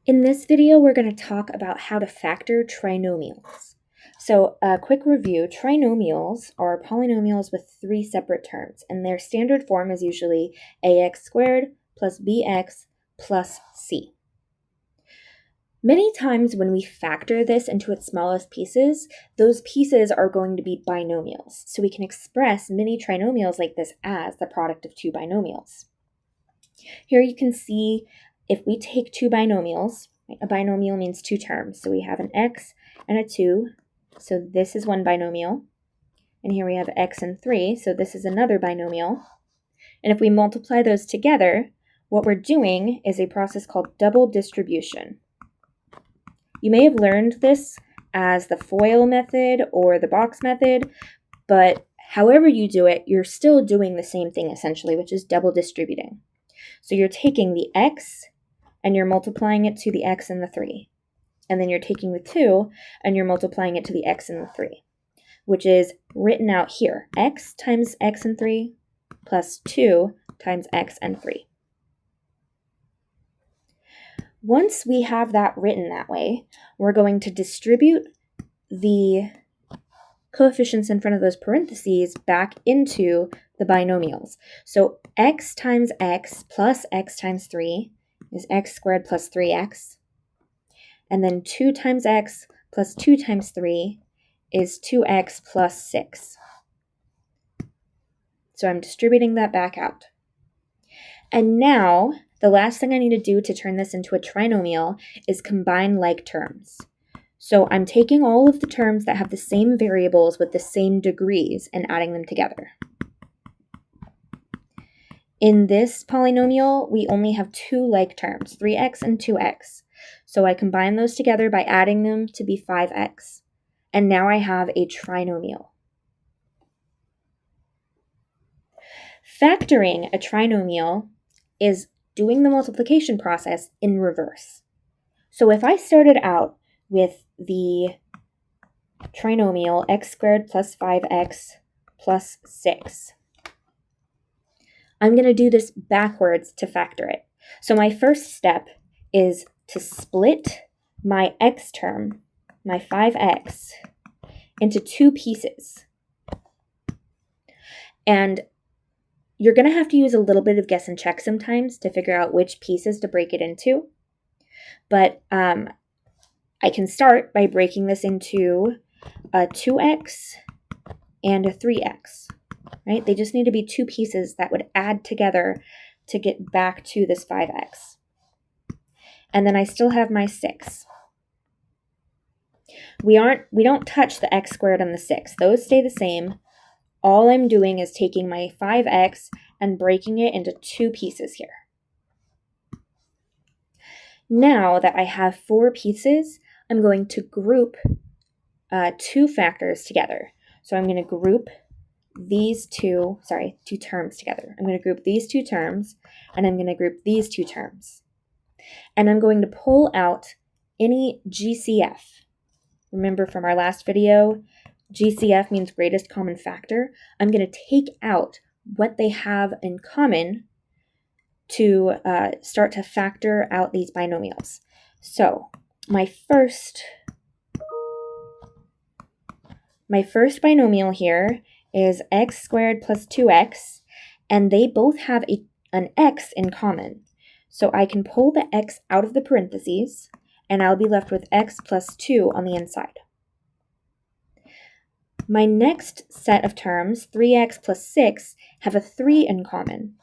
In this video, we're going to talk about how to factor trinomials. So a quick review, trinomials are polynomials with three separate terms, and their standard form is usually ax squared plus bx plus c. Many times when we factor this into its smallest pieces, those pieces are going to be binomials. So we can express many trinomials like this as the product of two binomials. Here you can see if we take two binomials, a binomial means two terms. So we have an x and a 2. So this is one binomial. And here we have x and 3. So this is another binomial. And if we multiply those together, what we're doing is a process called double distribution. You may have learned this as the FOIL method or the box method, but however you do it, you're still doing the same thing essentially, which is double distributing. So you're taking the x and you're multiplying it to the x and the 3. And then you're taking the 2 and you're multiplying it to the x and the 3, which is written out here. X times x and 3 plus 2 times x and 3. Once we have that written that way, we're going to distribute the coefficients in front of those parentheses back into the binomials. So x times x plus x times 3 is x squared plus 3x. And then 2 times x plus 2 times 3 is 2x plus 6. So I'm distributing that back out. And now, the last thing I need to do to turn this into a trinomial is combine like terms. So I'm taking all of the terms that have the same variables with the same degrees and adding them together. In this polynomial, we only have two like terms, 3x and 2x. So I combine those together by adding them to be 5x. And now I have a trinomial. Factoring a trinomial is doing the multiplication process in reverse. So if I started out with the trinomial x squared plus 5x plus 6, I'm going to do this backwards to factor it. So my first step is to split my x term, my 5x, into two pieces. And you're going to have to use a little bit of guess and check sometimes to figure out which pieces to break it into. But I can start by breaking this into a 2x and a 3x. Right? They just need to be two pieces that would add together to get back to this 5x. And then I still have my 6. We don't touch the x squared and the 6. Those stay the same. All I'm doing is taking my 5x and breaking it into two pieces here. Now that I have 4 pieces, I'm going to group two factors together. So I'm going to group these two terms together. I'm going to group these two terms, and I'm going to group these two terms. And I'm going to pull out any GCF. Remember from our last video, GCF means greatest common factor. I'm going to take out what they have in common to start to factor out these binomials. So my first binomial here is x squared plus 2x, and they both have an x in common. So I can pull the x out of the parentheses, and I'll be left with x plus 2 on the inside. My next set of terms, 3x plus 6, have a 3 in common.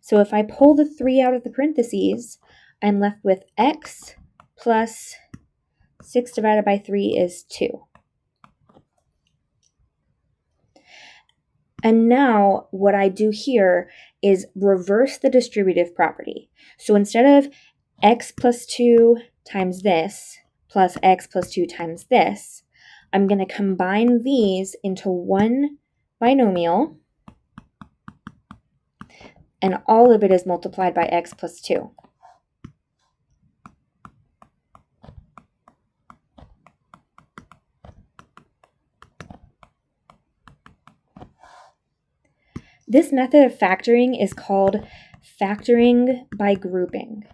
So if I pull the 3 out of the parentheses, I'm left with x plus 6 divided by 3 is 2. And now what I do here is reverse the distributive property. So instead of x plus 2 times this plus x plus 2 times this, I'm going to combine these into one binomial, and all of it is multiplied by x plus 2. This method of factoring is called factoring by grouping.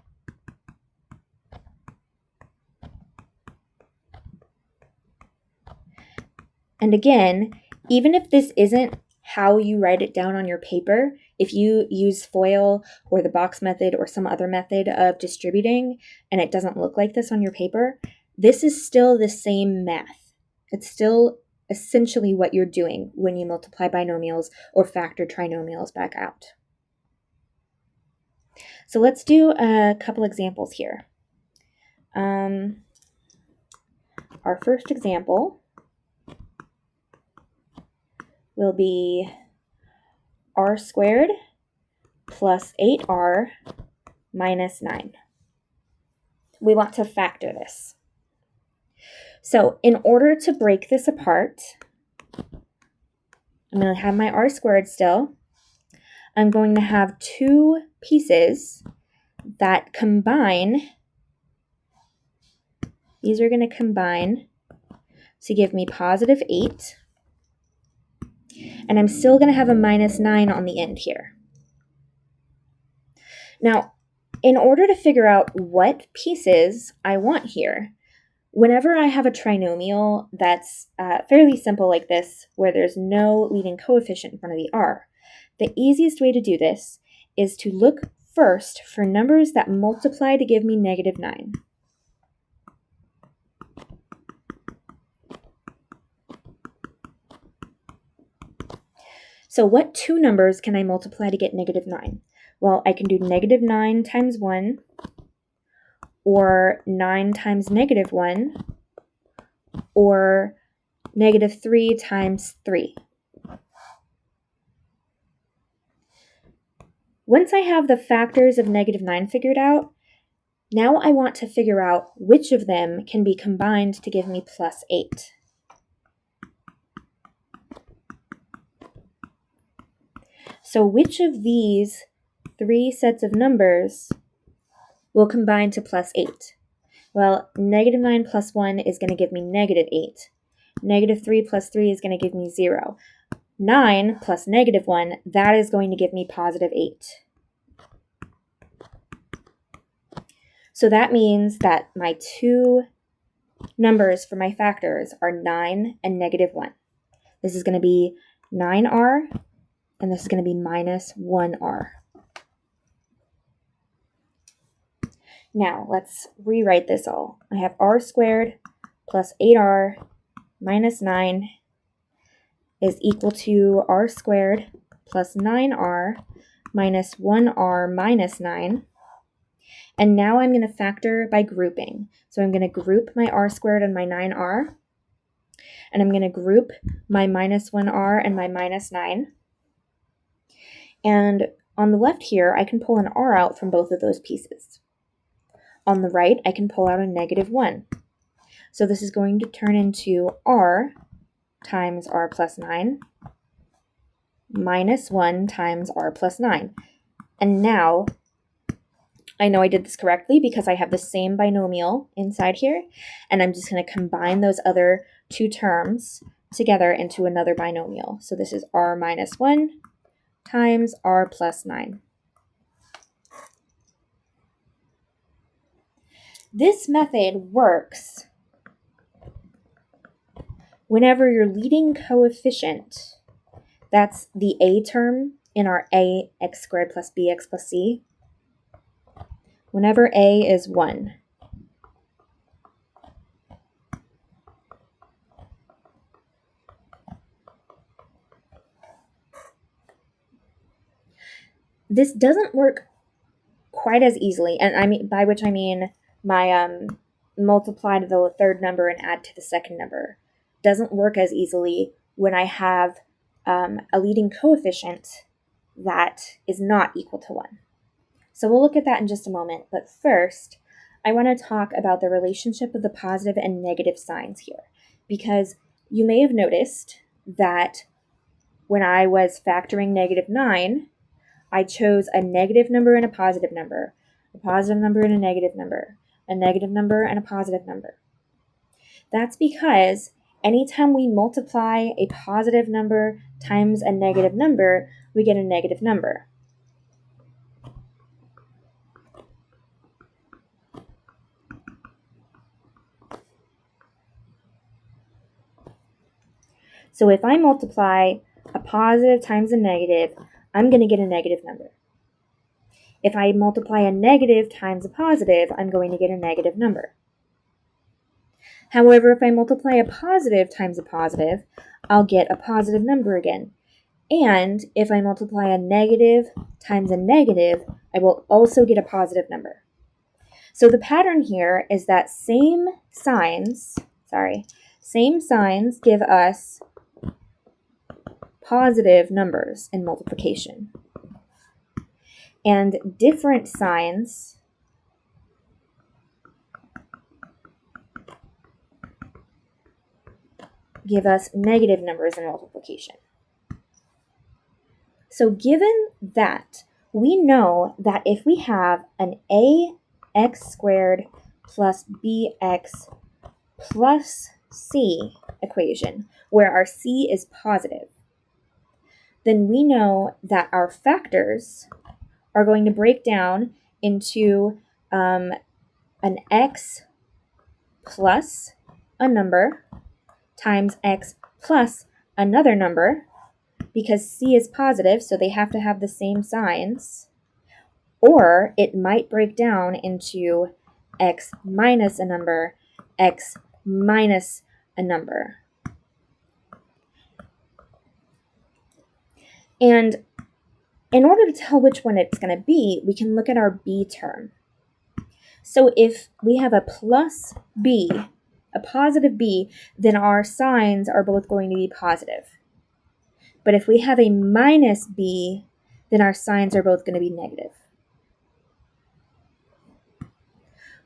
And again, even if this isn't how you write it down on your paper, if you use FOIL or the box method or some other method of distributing and it doesn't look like this on your paper, this is still the same math. It's still essentially what you're doing when you multiply binomials or factor trinomials back out. So let's do a couple examples here. Our first example will be r squared plus 8r minus 9. We want to factor this. So in order to break this apart, I'm going to have my r squared still. I'm going to have two pieces that combine. These are going to combine to give me positive 8. And I'm still going to have a minus 9 on the end here. Now, in order to figure out what pieces I want here, whenever I have a trinomial that's fairly simple like this, where there's no leading coefficient in front of the r, the easiest way to do this is to look first for numbers that multiply to give me negative 9. So what two numbers can I multiply to get negative 9? Well, I can do negative 9 times 1, or 9 times negative 1, or negative 3 times 3. Once I have the factors of negative 9 figured out, now I want to figure out which of them can be combined to give me plus 8. So which of these three sets of numbers will combine to plus 8? Well, negative 9 plus 1 is going to give me negative 8. Negative 3 plus 3 is going to give me 0. 9 plus negative 1, that is going to give me positive 8. So that means that my two numbers for my factors are 9 and negative 1. This is going to be 9r, and this is going to be minus 1r. Now, let's rewrite this all. I have r squared plus 8r minus 9 is equal to r squared plus 9r minus 1r minus 9. And now I'm going to factor by grouping. So I'm going to group my r squared and my 9r. And I'm going to group my minus 1r and my minus 9. And on the left here, I can pull an r out from both of those pieces. On the right, I can pull out a negative 1. So this is going to turn into r times r plus 9 minus 1 times r plus 9. And now, I know I did this correctly because I have the same binomial inside here, and I'm just going to combine those other two terms together into another binomial. So this is r minus 1 times r plus 9. This method works whenever your leading coefficient, that's the a term in our ax squared plus bx plus c, whenever a is 1. This doesn't work quite as easily, and I mean by which I mean my multiply to the third number and add to the second number doesn't work as easily when I have a leading coefficient that is not equal to 1. So we'll look at that in just a moment, but first I want to talk about the relationship of the positive and negative signs here, because you may have noticed that when I was factoring negative 9, I chose a negative number and a positive number and a negative number, a negative number and a positive number. That's because anytime we multiply a positive number times a negative number, we get a negative number. So if I multiply a positive times a negative, I'm going to get a negative number. If I multiply a negative times a positive, I'm going to get a negative number. However, if I multiply a positive times a positive, I'll get a positive number again. And if I multiply a negative times a negative, I will also get a positive number. So the pattern here is that same signs give us positive numbers in multiplication. And different signs give us negative numbers in multiplication. So given that, we know that if we have an ax squared plus bx plus c equation, where our c is positive, then we know that our factors are going to break down into an x plus a number times x plus another number, because c is positive, so they have to have the same signs. Or it might break down into x minus a number, x minus a number. And in order to tell which one it's going to be, we can look at our b term. So if we have a plus b, a positive b, then our signs are both going to be positive. But if we have a minus b, then our signs are both going to be negative.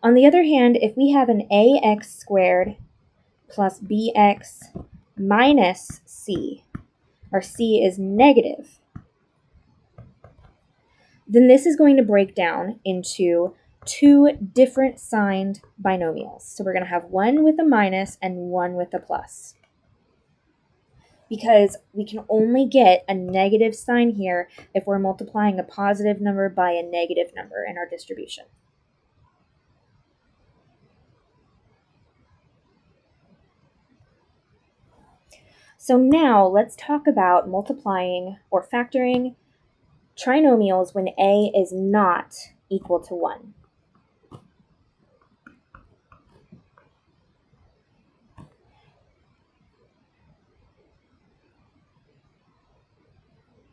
On the other hand, if we have an ax squared plus bx minus c, our c is negative, then this is going to break down into two different signed binomials. So we're going to have one with a minus and one with a plus, because we can only get a negative sign here if we're multiplying a positive number by a negative number in our distribution. So now let's talk about multiplying or factoring trinomials when a is not equal to 1.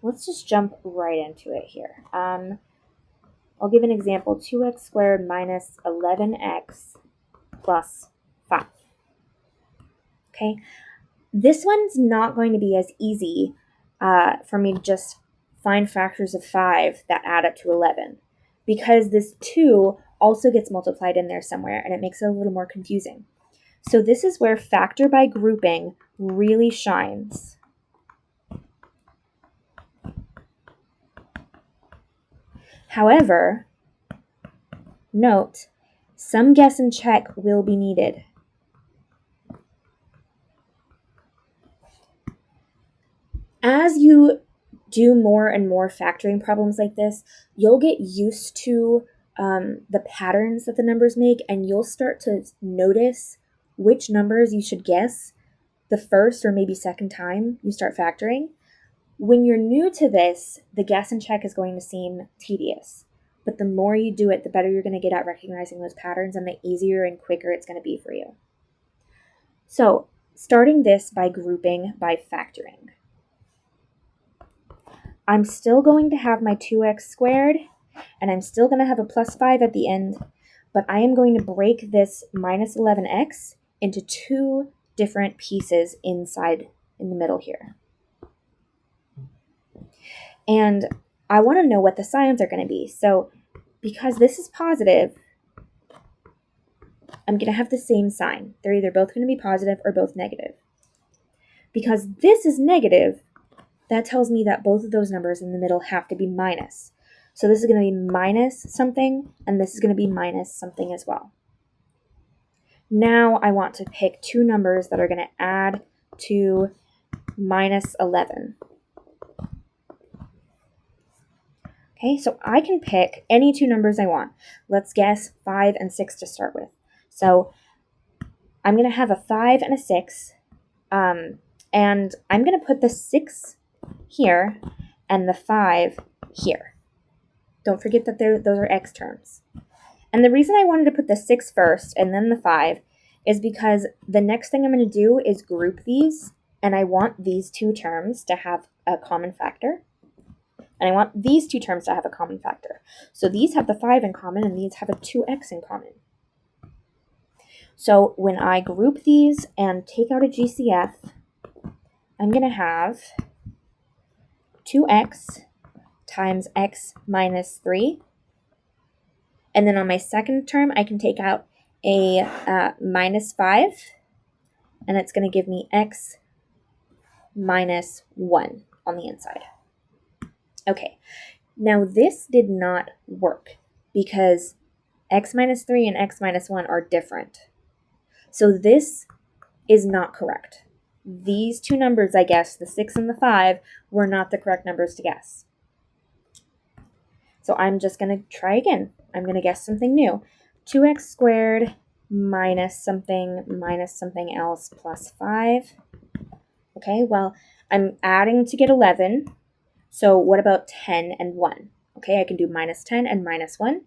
Let's just jump right into it here. I'll give an example, 2x squared minus 11x plus 5. Okay, this one's not going to be as easy for me to just find factors of 5 that add up to 11, because this 2 also gets multiplied in there somewhere, and it makes it a little more confusing. So this is where factor by grouping really shines. However, note, some guess and check will be needed. As you do more and more factoring problems like this, you'll get used to the patterns that the numbers make, and you'll start to notice which numbers you should guess the first or maybe second time you start factoring. When you're new to this, the guess and check is going to seem tedious, but the more you do it, the better you're going to get at recognizing those patterns, and the easier and quicker it's going to be for you. So, starting this by grouping by factoring. I'm still going to have my 2x squared, and I'm still going to have a plus 5 at the end, but I am going to break this minus 11x into two different pieces inside in the middle here. And I want to know what the signs are going to be. So because this is positive, I'm going to have the same sign. They're either both going to be positive or both negative. Because this is negative, that tells me that both of those numbers in the middle have to be minus. So this is going to be minus something, and this is going to be minus something as well. Now I want to pick two numbers that are going to add to minus 11. Okay, so I can pick any two numbers I want. Let's guess 5 and 6 to start with. So I'm going to have a 5 and a 6, and And I'm going to put the 6 here and the 5 here. Don't forget that those are x terms. And the reason I wanted to put the 6 first and then the 5 is because the next thing I'm going to do is group these, and I want these two terms to have a common factor. And I want these two terms to have a common factor. So these have the 5 in common, and these have a 2x in common. So when I group these and take out a GCF, I'm going to have 2x times x minus 3. And then on my second term, I can take out a minus 5, and it's going to give me x minus 1 on the inside. Okay, now this did not work because x minus 3 and x minus 1 are different. So this is not correct. These two numbers, I guess, the 6 and the 5, were not the correct numbers to guess. So I'm just going to try again. I'm going to guess something new. 2x squared minus something else plus 5. Okay, well, I'm adding to get 11. So what about 10 and 1? Okay, I can do minus 10 and minus 1.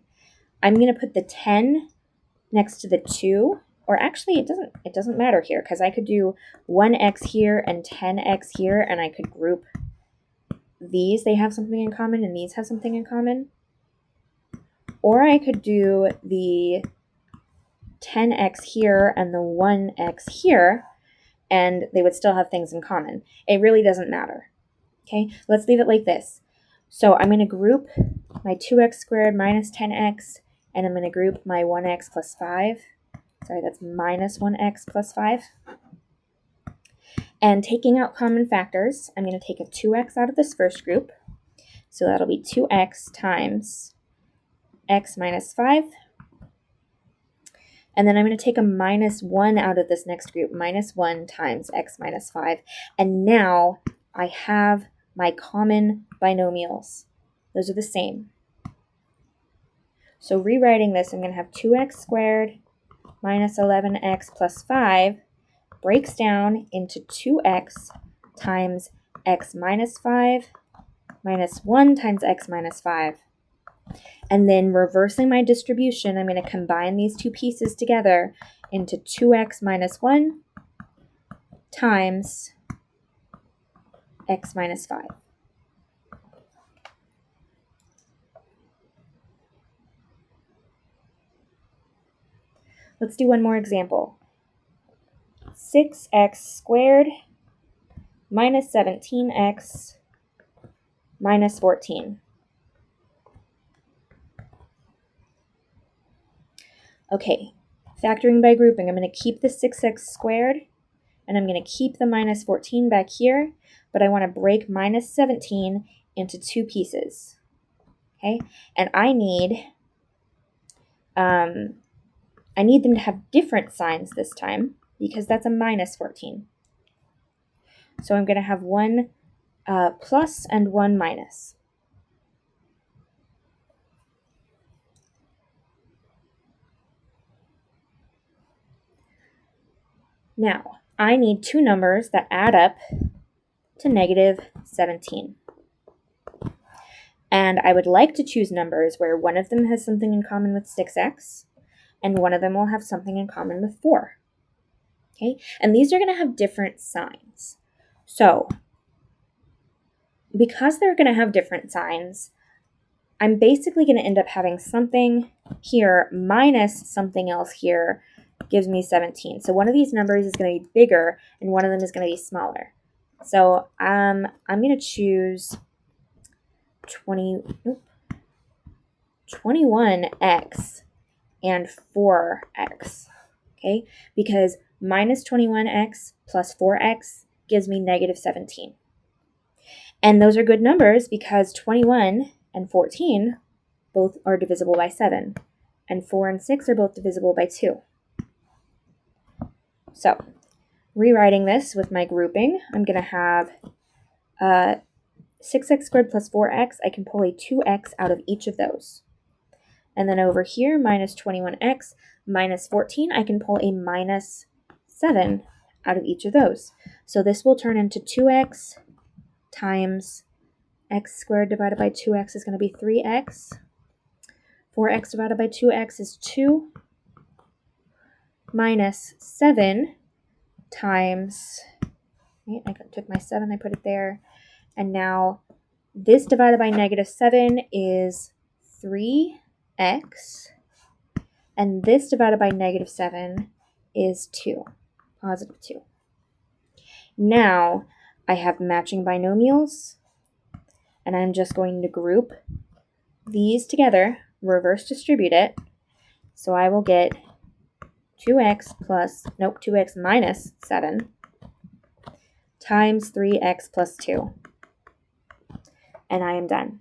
I'm going to put the 10 next to the 2. Or actually, it doesn't matter here because I could do 1x here and 10x here, and I could group these. They have something in common, and these have something in common. Or I could do the 10x here and the 1x here, and they would still have things in common. It really doesn't matter. Okay, let's leave it like this. So I'm going to group my 2x squared minus 10x, and I'm going to group my 1x plus 5. Sorry, that's minus 1x plus 5. And taking out common factors, I'm going to take a 2x out of this first group. So that'll be 2x times x minus 5. And then I'm going to take a minus 1 out of this next group, minus 1 times x minus 5. And now I have my common binomials. Those are the same. So rewriting this, I'm going to have 2x squared minus 11x plus 5 breaks down into 2x times x minus 5 minus 1 times x minus 5. And then reversing my distribution, I'm going to combine these two pieces together into 2x minus 1 times x minus 5. Let's do one more example. 6x squared minus 17x minus 14. Okay, factoring by grouping, I'm going to keep the 6x squared, and I'm going to keep the minus 14 back here, but I want to break minus 17 into two pieces. Okay, and I need them to have different signs this time because that's a minus 14. So I'm going to have one plus and one minus. Now, I need two numbers that add up to negative 17. And I would like to choose numbers where one of them has something in common with 6x, and one of them will have something in common with 4. Okay, and these are going to have different signs. So, because they're going to have different signs, I'm basically going to end up having something here minus something else here gives me 17. So one of these numbers is going to be bigger, and one of them is going to be smaller. So I'm going to choose 21x and 4x, okay? Because minus 21x plus 4x gives me negative 17. And those are good numbers because 21 and 14 both are divisible by 7, and 4 and 6 are both divisible by 2. So, rewriting this with my grouping, I'm going to have 6x squared plus 4x. I can pull a 2x out of each of those. And then over here, minus 21x minus 14, I can pull a minus 7 out of each of those. So this will turn into 2x times x squared divided by 2x is going to be 3x. 4x divided by 2x is 2 minus 7 times, right, I took my 7, I put it there, and now this divided by negative 7 is 3x, and this divided by negative 7 is 2, positive 2. Now I have matching binomials, and I'm just going to group these together, reverse distribute it, so I will get 2x minus 7 times 3x plus 2. And I am done.